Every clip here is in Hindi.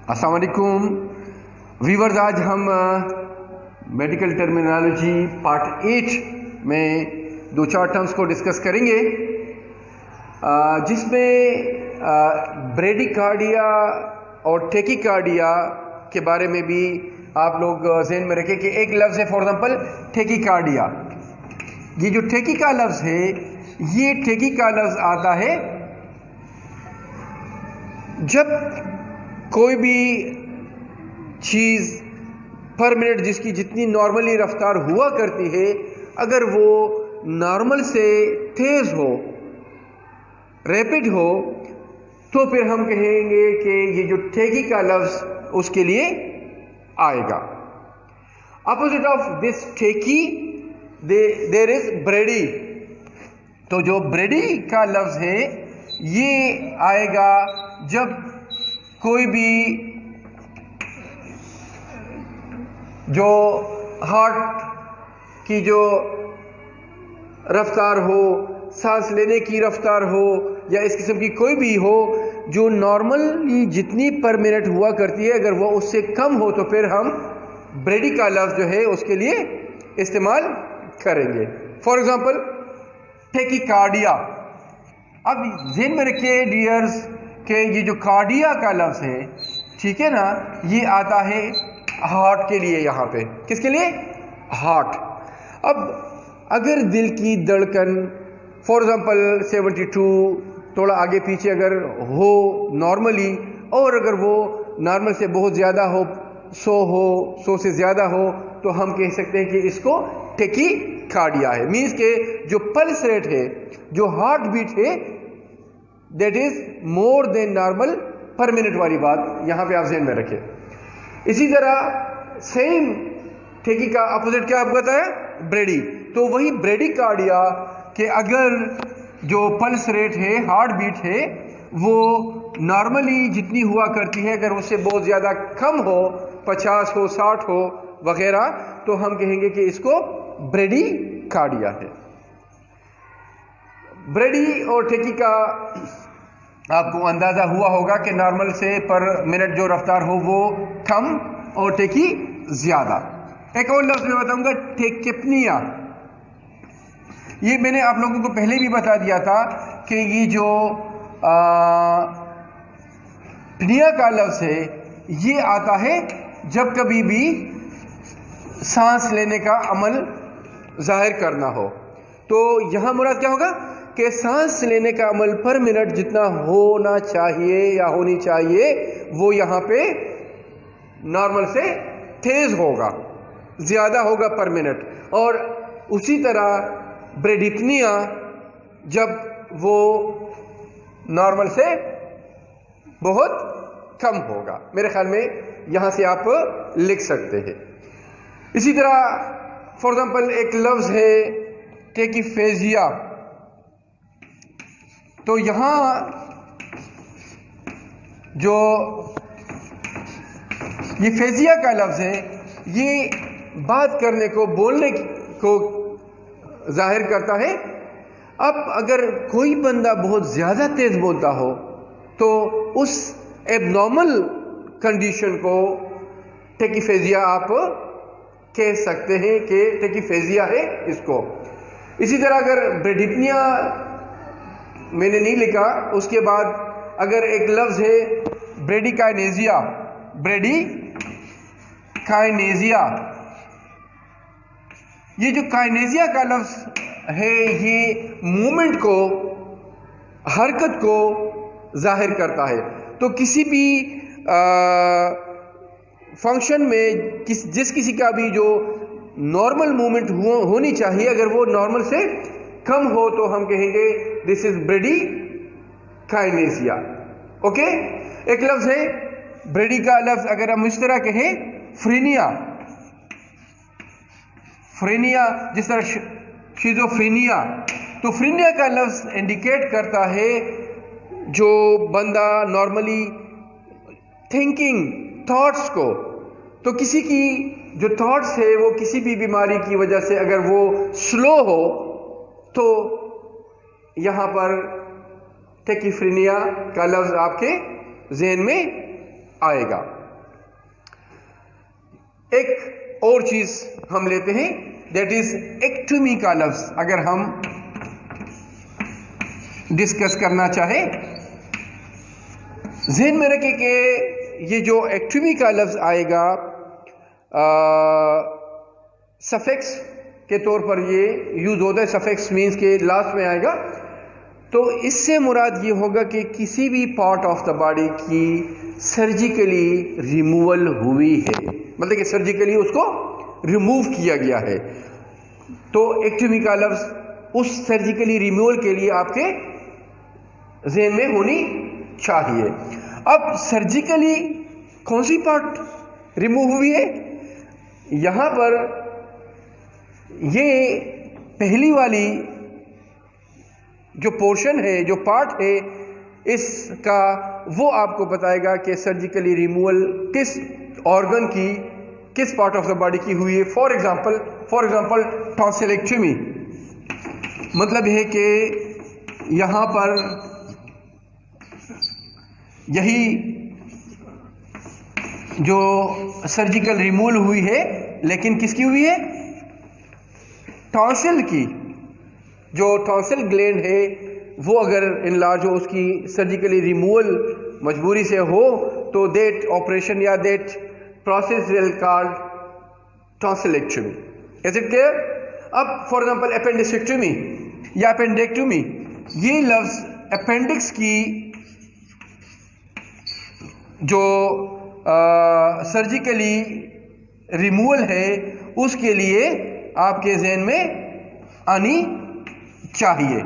अस्सलाम वालेकुम वीवर्स, आज हम मेडिकल टर्मिनोलॉजी पार्ट 8 में दो चार टर्म्स को डिस्कस करेंगे, जिसमें ब्रेडिकार्डिया और टेकिकार्डिया के बारे में भी आप लोग ज़हन में रखें कि एक लफ्ज़ है, फॉर एग्जांपल टेकिकार्डिया। ये जो टेकी का लफ्ज़ है, ये टेकी का लफ्ज़ आता है जब कोई भी चीज़ पर मिनट जिसकी जितनी नॉर्मली रफ्तार हुआ करती है, अगर वो नॉर्मल से तेज़ हो, रैपिड हो, तो फिर हम कहेंगे कि ये जो टेकी का लफ्ज़ उसके लिए आएगा। Opposite of this tachy there is brady. तो जो ब्रेडी का लफ्ज़ है, ये आएगा जब कोई भी जो हार्ट की जो रफ्तार हो, सांस लेने की रफ्तार हो, या इस किस्म की कोई भी हो जो नॉर्मली जितनी पर मिनट हुआ करती है, अगर वो उससे कम हो तो फिर हम ब्रेडी का लफ्ज़ जो है उसके लिए इस्तेमाल करेंगे। For example tachycardia. अब ज़हन में रखिए डियर्स कि ये जो कार्डिया का लफ्ज़ है, ठीक है ना, ये आता है हार्ट के लिए। यहाँ पे किसके लिए? हार्ट। अब अगर दिल की धड़कन फॉर एग्जांपल 72 थोड़ा आगे पीछे अगर हो नॉर्मली, और अगर वो नॉर्मल से बहुत ज़्यादा हो, 100 हो, 100 से ज़्यादा हो, तो हम कह सकते हैं कि इसको टेकिकार्डिया है। मीन्स के जो पल्स रेट है, जो हार्ट बीट है, that is more than normal पर मिनट वाली बात यहाँ पे आप ज़हन में रखें। इसी तरह सेम टेकी का अपोजिट क्या आपको बताया? ब्रेडी। तो वही ब्रेडिकार्डिया कि अगर जो पल्स रेट है, हार्ट बीट है, वो नॉर्मली जितनी हुआ करती है, अगर उससे बहुत ज़्यादा कम हो, 50 हो, 60 हो वगैरह, तो हम कहेंगे कि इसको ब्रेडिकार्डिया है। ब्रेडी और टेकी का आपको अंदाज़ा हुआ होगा कि नॉर्मल से पर मिनट जो रफ्तार हो वो कम और टेकी ज़्यादा। एक और लफ्ज़ मैं बताऊंगा, टेकिपनिया। ये मैंने आप लोगों को पहले भी बता दिया था कि ये जो पनिया का लफ्ज़ है, ये आता है जब कभी भी सांस लेने का अमल जाहिर करना हो। तो यहाँ मुराद क्या होगा कि सांस लेने का अमल पर मिनट जितना होना चाहिए या होनी चाहिए, वो यहाँ पे नॉर्मल से तेज़ होगा, ज़्यादा होगा पर मिनट। और उसी तरह ब्रेडिपनिया जब वो नॉर्मल से बहुत कम होगा। मेरे ख्याल में यहाँ से आप लिख सकते हैं। इसी तरह फॉर एग्जांपल एक लफ्ज़ है टेकिफेजिया। तो यहाँ जो ये फेजिया का लफ्ज़ है, ये बात करने को, बोलने को जाहिर करता है। अब अगर कोई बंदा बहुत ज़्यादा तेज़ बोलता हो, तो उस एबनॉर्मल कंडीशन को टेकिफेजिया आप कह सकते हैं कि टेकिफेजिया है इसको। इसी तरह अगर ब्रेडिपनिया मैंने नहीं लिखा, उसके बाद अगर एक लफ्ज़ है ब्रेडिकाइनेजिया। ब्रेडिकाइनेजिया, ये जो काइनेजिया का लफ्ज़ है, ये मूवमेंट को, हरकत को जाहिर करता है। तो किसी भी फंक्शन में जिस किसी का भी जो नॉर्मल मूवमेंट होनी चाहिए, अगर वो नॉर्मल से कम हो, तो हम कहेंगे दिस इज ब्रेडिकाइनेजिया। ओके। एक लफ्ज़ है ब्रेडी का लफ्ज़, अगर हम इस तरह कहें फ्रीनिया। फ्रीनिया जिस तरह शिज़ोफ्रीनिया, तो फ्रीनिया का लफ्ज़ इंडिकेट करता है जो बंदा नॉर्मली थिंकिंग थॉट्स को, तो किसी की जो थॉट्स है वो किसी भी बीमारी की वजह से अगर वो स्लो हो, तो यहाँ पर टेकिफ्रीनिया का लफ्ज़ आपके जहन में आएगा। एक और चीज हम लेते हैं, दैट इज एक्टोमी का लफ्ज अगर हम डिस्कस करना चाहे, ज़हन में रखें कि ये जो एक्टोमी का लफ्ज आएगा सफिक्स के तौर पर ये यूज होता है, सफिक्स मीन्स के लास्ट में आएगा, तो इससे मुराद ये होगा कि किसी भी पार्ट ऑफ द बॉडी की सर्जिकली रिमूवल हुई है, मतलब कि सर्जिकली उसको रिमूव किया गया है। तो एक्टोमी का लफ्ज उस सर्जिकली रिमूवल के लिए आपके ज़हन में होनी चाहिए। अब सर्जिकली कौन सी पार्ट रिमूव हुई है, यहां पर ये पहली वाली जो पोर्शन है, जो पार्ट है इसका, वो आपको बताएगा कि सर्जिकली रिमूवल किस ऑर्गन की, किस पार्ट ऑफ द बॉडी की हुई है। फॉर एग्जांपल टॉन्सिलेक्टमी, मतलब है कि यहां पर यही जो सर्जिकल रिमूवल हुई है, लेकिन किसकी हुई है, टॉन्सिल की। जो टॉन्सिल ग्लैंड है वो अगर इनलार्ज हो, उसकी सर्जिकली रिमूवल मजबूरी से हो, तो दैट ऑपरेशन या that process will called tonsillectomy. Is it clear? अब फॉर एग्जांपल अपेंडिसेक्टमी या अपेंडेक्टमी, ये लफ्ज अपेंडिक्स की जो सर्जिकली रिमूवल है उसके लिए आपके ज़हन में आनी चाहिए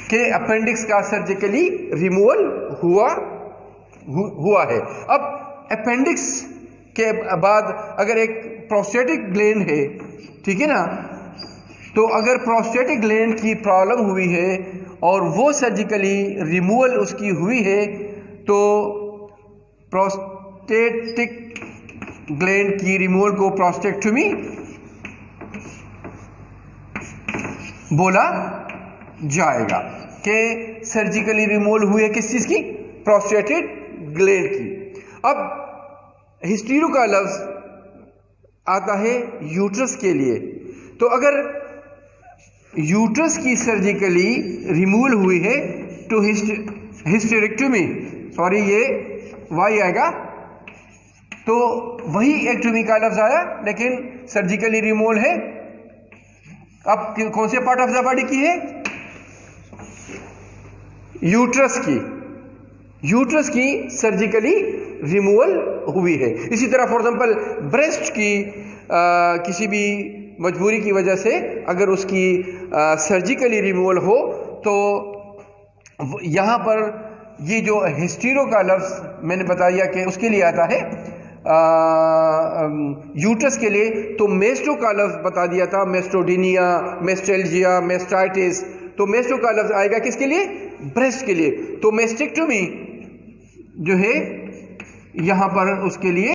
कि अपेंडिक्स का सर्जिकली रिमूवल हुआ है। अब अपेंडिक्स के बाद अगर एक प्रोस्टेटिक ग्लैंड है, ठीक है ना, तो अगर प्रोस्टेटिक ग्लैंड की प्रॉब्लम हुई है और वो सर्जिकली रिमूवल उसकी हुई है, तो प्रोस्टेटिक ग्लैंड की रिमूवल को प्रोस्टेक्टमी बोला जाएगा कि सर्जिकली रिमूवल हुई है किस चीज की, प्रोस्टेटेड ग्लैंड की। अब हिस्टेरो का लफ्ज आता है यूट्रस के लिए, तो अगर यूट्रस की सर्जिकली रिमूवल हुई है तो हिस्टेरेक्टमी, सॉरी ये वाई आएगा, तो वही एक्टोमी का लफ्ज आया, लेकिन सर्जिकली रिमूवल है। अब कौन से पार्ट ऑफ द बॉडी की है, यूट्रस की, यूट्रस की सर्जिकली रिमूवल हुई है। इसी तरह फॉर एग्जांपल ब्रेस्ट की किसी भी मजबूरी की वजह से अगर उसकी सर्जिकली रिमूवल हो, तो यहाँ पर ये जो हिस्टेरो का लफ्ज मैंने बता दिया कि उसके लिए आता है यूट्रस के लिए, तो मेस्टो का लफ्ज बता दिया था, मेस्टोडिनिया, मेस्टेल्जिया, मेस्टाइटिस, तो मेस्टो का लफ्ज आएगा किसके लिए, ब्रेस्ट के लिए। तो मेस्टेक्टोमी जो है यहां पर उसके लिए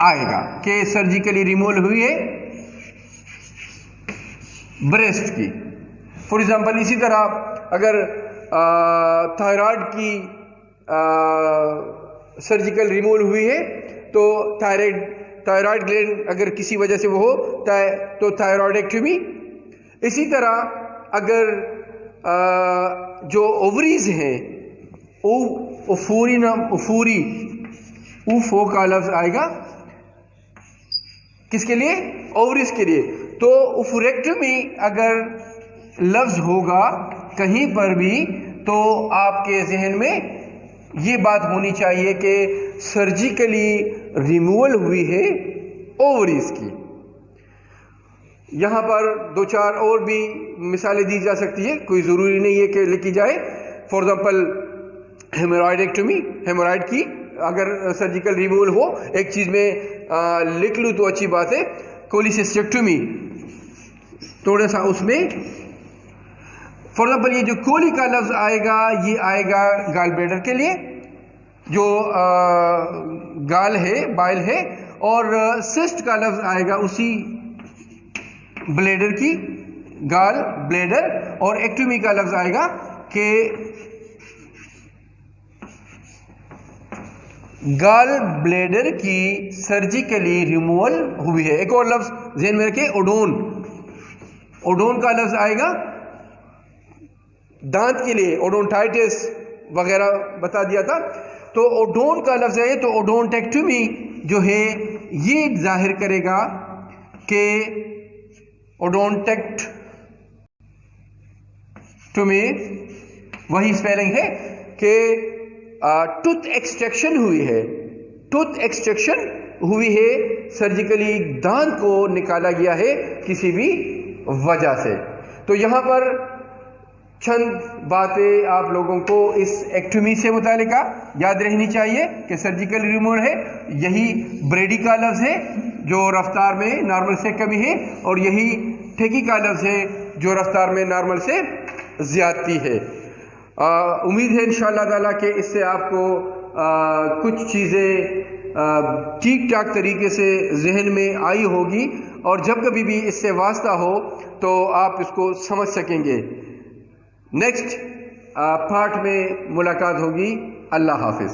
आएगा कि सर्जिकली रिमूवल हुई है ब्रेस्ट की। फॉर एग्जांपल इसी तरह अगर थायराइड की सर्जिकल रिमूवल हुई है, तो थायराइड ग्लैंड अगर किसी वजह से वो हो तो थायराइडेक्टमी। इसी तरह अगर जो ओवरीज हैं, ऊफो का लफ्ज आएगा किसके लिए, ओवरीज के लिए। तो उफुरेक्टमी अगर लफ्ज होगा कहीं पर भी, तो आपके जहन में ये बात होनी चाहिए कि सर्जिकली रिमूवल हुई है ओवरीज की। यहां पर दो चार और भी मिसालें दी जा सकती है, कोई ज़रूरी नहीं है कि लिखी जाए। फॉर एग्जांपल हेमोरॉयडेक्टमी, हेमोरॉयड की अगर सर्जिकल रिमूवल हो, एक चीज़ में लिख लूँ तो अच्छी बात है, कोलिसिस्टेक्टमी, थोड़ा सा उसमें फॉर एग्जाम्पल ये जो कोली का लफ्ज आएगा, ये आएगा गाल ब्लैडर के लिए, जो गाल है, बाइल है, और सिस्ट का लफ्ज आएगा उसी ब्लैडर की गाल ब्लेडर, और एक्टोमी का लफ्ज आएगा कि गाल ब्लेडर की सर्जिकली रिमूवल हुई है। एक और लफ्ज ज़हन में रखें, ओडोन। ओडोन का लफ्ज आएगा दांत के लिए, ओडोंटाइटिस वगैरह बता दिया था। तो ओडोन का लफ्ज है, तो ओडोंटेक्टोमी जो है ये जाहिर करेगा कि ओडोंटेक्टोमी वही स्पेलिंग है कि टूथ एक्सट्रैक्शन हुई है, टूथ एक्सट्रैक्शन हुई है, सर्जिकली दांत को निकाला गया है किसी भी वजह से। तो यहाँ पर चंद बातें आप लोगों को इस एक्टोमी से मुतालिका याद रहनी चाहिए कि सर्जिकल रिमूवल है, यही ब्रेडी का लफ्ज़ है जो रफ्तार में नॉर्मल से कमी है, और यही ठेकी का लफ्ज़ है जो रफ्तार में नॉर्मल से ज़्यादती है। उम्मीद है इंशाअल्लाह ताला कि इससे आपको कुछ चीज़ें ठीक ठाक तरीके से जहन में आई होगी, और जब कभी भी इससे वास्ता हो तो आप इसको समझ सकेंगे। नेक्स्ट पार्ट में मुलाकात होगी। अल्लाह हाफिज़।